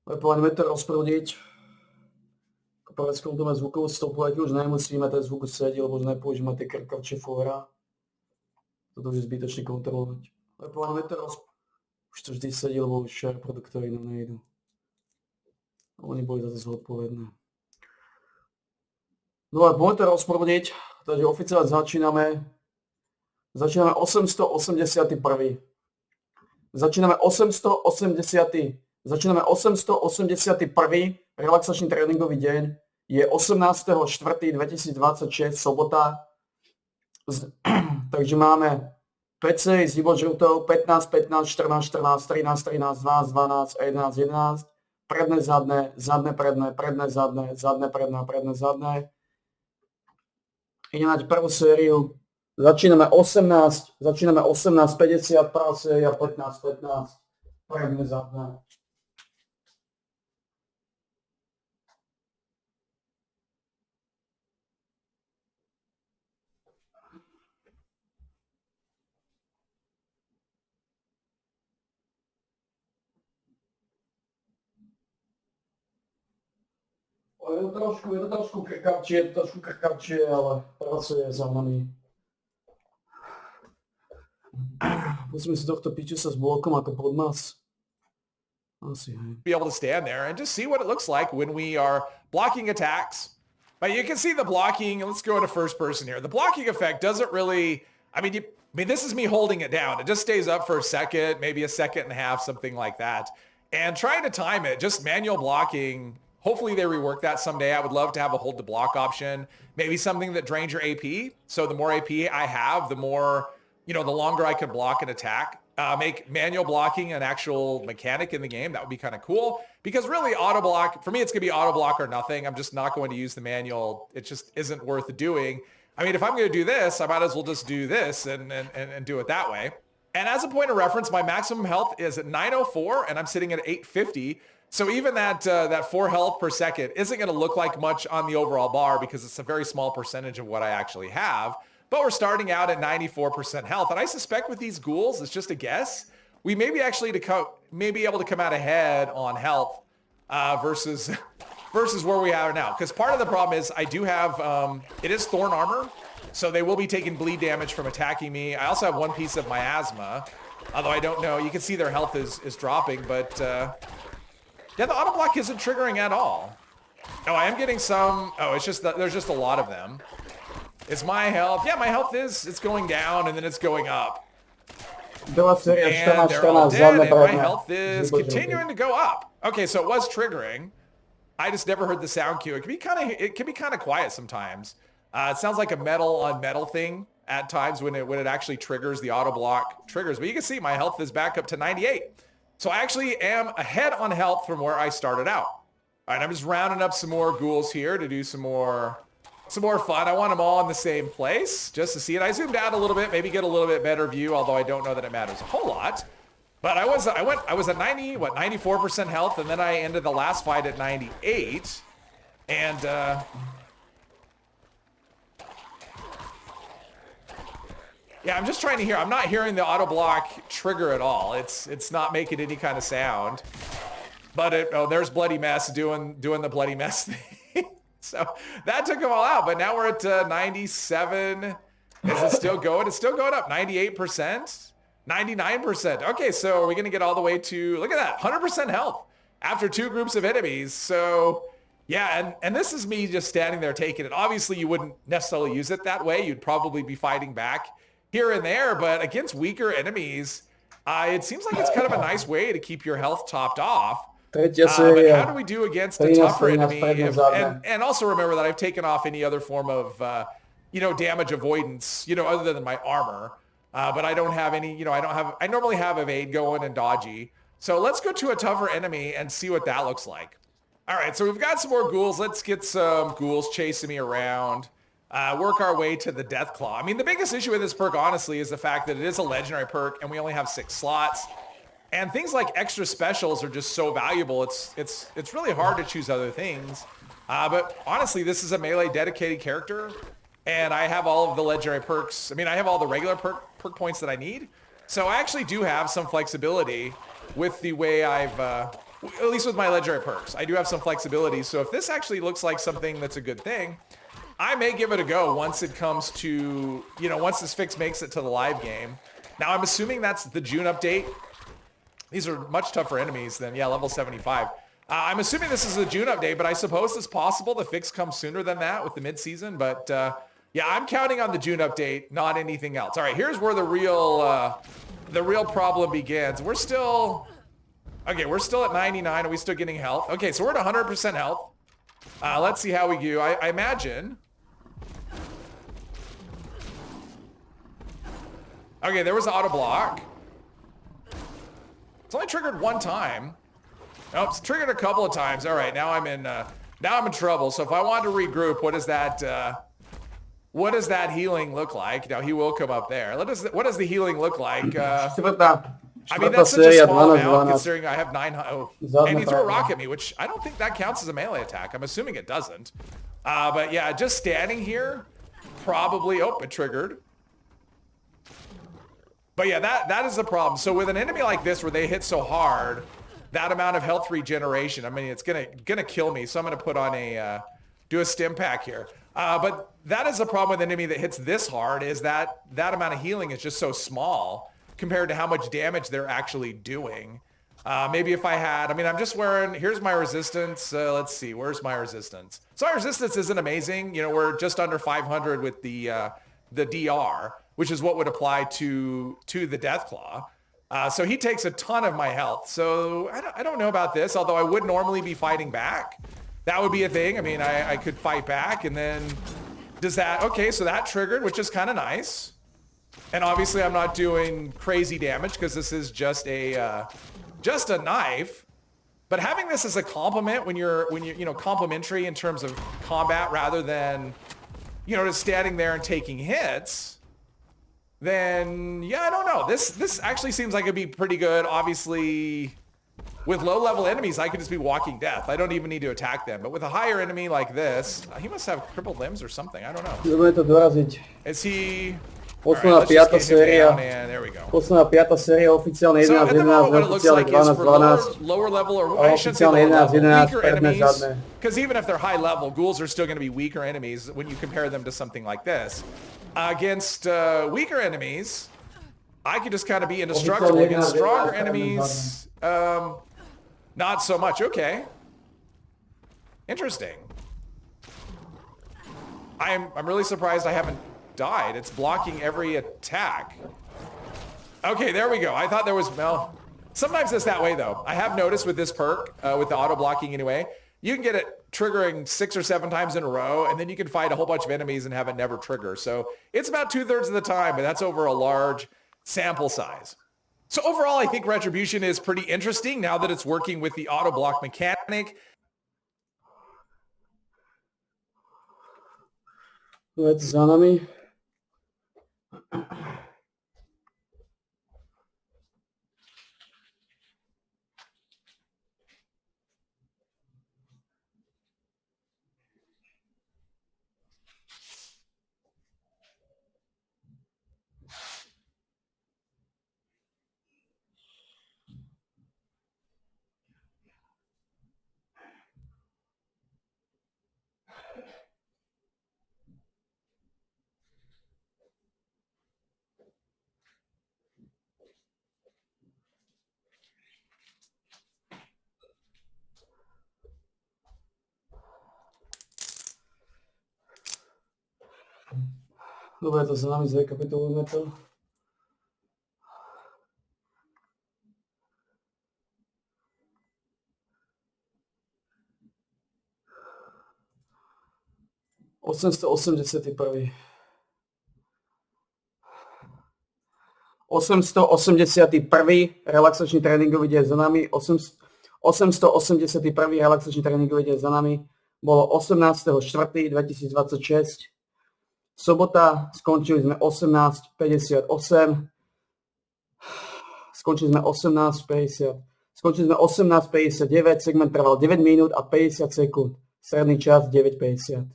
Ale pojďme to rozprudit. Preskúdame zvukovú stopu, ať už nemusíme ten zvuk sedieť, lebo už nepoužijeme tie krkavče fóra. Toto je zbytočne kontrolovať. Ale pojďme to už to vždy sedí, lebo už share produktory nám nejdu. Oni boli za to zodpovedné. No ale poďme to rozprúdiť, takže oficiálne začíname 881. Začíname 881. relaxačný tréningový deň. Je 18.4.2026, sobota. Takže máme 5 sérií s divožrutou, 15, 15, 14, 14, 13, 13, 12, 12, 11, 11. Predné, zadné, zadné, predné, predné, zadné, zadné, predné, predné, zadné. Ideme mať prvú sériu. Začíname 18.50, prvá séria 15, 15, predné, zadné. Je to trošku krkavčie, ale pracuje za nami. Musíme si tohto piču sa s blokom ako podmas. Be able to stand there and just see what it looks like when we are blocking attacks. But you can see the blocking. Let's go to first person here. The blocking effect doesn't really, I mean, this is me holding it down. It just stays up for a second, maybe a second and a half, something like that. And trying to time it, just manual blocking. Hopefully they rework that someday. I would love to have a hold to block option. Maybe something that drains your AP. So the more AP I have, the more, the longer I can block an attack. Make manual blocking an actual mechanic in the game. That would be kind of cool. Because really auto block, for me, it's going to be auto block or nothing. I'm just not going to use the manual. It just isn't worth doing. I mean, if I'm going to do this, I might as well just do this and do it that way. And as a point of reference, my maximum health is at 904 and I'm sitting at 850. So even that 4 health per second isn't going to look like much on the overall bar because it's a very small percentage of what I actually have. But we're starting out at 94% health. And I suspect with these ghouls, it's just a guess, we may be actually may be able to come out ahead on health versus where we are now. Because part of the problem is I do have, it is Thorn armor. So they will be taking bleed damage from attacking me. I also have one piece of miasma. Although I don't know. You can see their health is dropping. But yeah, the auto block isn't triggering at all. Oh, I am getting some. Oh, it's just that there's just a lot of them. Is my health? Yeah, my health it's going down and then it's going up. And they're all dead and my health is continuing to go up. Okay, so it was triggering. I just never heard the sound cue. It can be kind of quiet sometimes. It sounds like a metal on metal thing at times when it actually triggers, the auto block triggers. But you can see my health is back up to 98. So I actually am ahead on health from where I started out. All right, I'm just rounding up some more ghouls here to do some more fun. I want them all in the same place just to see it. I zoomed out a little bit, maybe get a little bit better view, although I don't know that it matters a whole lot. But I was at 94% health, and then I ended the last fight at 98. And yeah, I'm just trying to hear. I'm not hearing the auto block trigger at all. It's not making any kind of sound. But there's Bloody Mess doing the Bloody Mess thing. So that took them all out. But now we're at 97. Is it still going? It's still going up. 98%, 99%. Okay, so are we going to get all the way to, look at that, 100% health after 2 groups of enemies. So yeah, and this is me just standing there taking it. Obviously, you wouldn't necessarily use it that way. You'd probably be fighting back here and there. But against weaker enemies, it seems like it's kind of a nice way to keep your health topped off. But how do we do against a tougher enemy? And also remember that I've taken off any other form of, damage avoidance, other than my armor. But I don't have any, I normally have evade going and dodgy. So let's go to a tougher enemy and see what that looks like. All right, so we've got some more ghouls. Let's get some ghouls chasing me around. Work our way to the Deathclaw. I mean, the biggest issue with this perk, honestly, is the fact that it is a legendary perk and we only have 6 slots. And things like extra specials are just so valuable. It's really hard to choose other things. But honestly, this is a melee dedicated character. And I have all of the legendary perks. I mean, I have all the regular perk points that I need. So I actually do have some flexibility with the way I've at least with my legendary perks. I do have some flexibility. So if this actually looks like something that's a good thing, I may give it a go once it comes to, once this fix makes it to the live game. Now, I'm assuming that's the June update. These are much tougher enemies than, level 75. I'm assuming this is the June update, but I suppose it's possible the fix comes sooner than that with the mid-season. But I'm counting on the June update, not anything else. All right, here's where the real problem begins. We're still at 99. Are we still getting health? Okay, so we're at 100% health. Let's see how we do. I imagine. Okay, there was an auto block. It's only triggered one time. Nope, it's triggered a couple of times. All right, now I'm in trouble. So if I want to regroup, what does that healing look like? Now he will come up there. What does the healing look like? I mean, that's such a small amount considering I have 9. Oh, and he threw a rock at me, which I don't think that counts as a melee attack. I'm assuming it doesn't. But yeah, just standing here, probably. Oh, it triggered. But yeah, that is the problem. So with an enemy like this where they hit so hard, that amount of health regeneration, I mean, it's gonna kill me. So I'm gonna put on do a stim pack here. But that is the problem with an enemy that hits this hard, is that amount of healing is just so small compared to how much damage they're actually doing. Maybe if I had, I'm just wearing, here's my resistance. Let's see, where's my resistance? So my resistance isn't amazing. We're just under 500 with the DR, which is what would apply to the Deathclaw. So he takes a ton of my health. So I don't know about this, although I would normally be fighting back. That would be a thing. I could fight back, and then okay, so that triggered, which is kind of nice. And obviously I'm not doing crazy damage because this is just a knife. But having this as a compliment when you're complimentary in terms of combat rather than, just standing there and taking hits, then I don't know. This actually seems like it'd be pretty good. Obviously, with low-level enemies, I could just be walking death. I don't even need to attack them. But with a higher enemy like this, he must have crippled limbs or something. I don't know. Is he... Posledná piata séria. There we go. Posledná piata séria, oficiálne 11-11, neoficiálne 12-12. Lower level, or I shouldn't say lower level, weaker enemies. Because even if they're high level, ghouls are still going to be weaker enemies when you compare them to something like this. Against weaker enemies, I could just kind of be indestructible. Against stronger enemies, not so much. Okay. Interesting. I'm really surprised I haven't died. It's blocking every attack. Okay, there we go. I thought there was, sometimes it's that way though. I have noticed with this perk, with the auto blocking anyway, you can get it triggering 6 or 7 times in a row, and then you can fight a whole bunch of enemies and have it never trigger. So it's about 2/3 of the time, but that's over a large sample size. So overall, I think Retribution is pretty interesting now that it's working with the auto block mechanic. Let's za nami. Dobre, to za nami zrekapitulujeme to. ...881. 881. relaxačný tréningový deň za nami. 881. relaxačný tréningový deň za nami. Bolo 18.4.2026. Sobota, skončili sme 18.58. Skončili sme 18.59, segment trval 9 minút a 50 sekúnd. Stredný čas 9.50.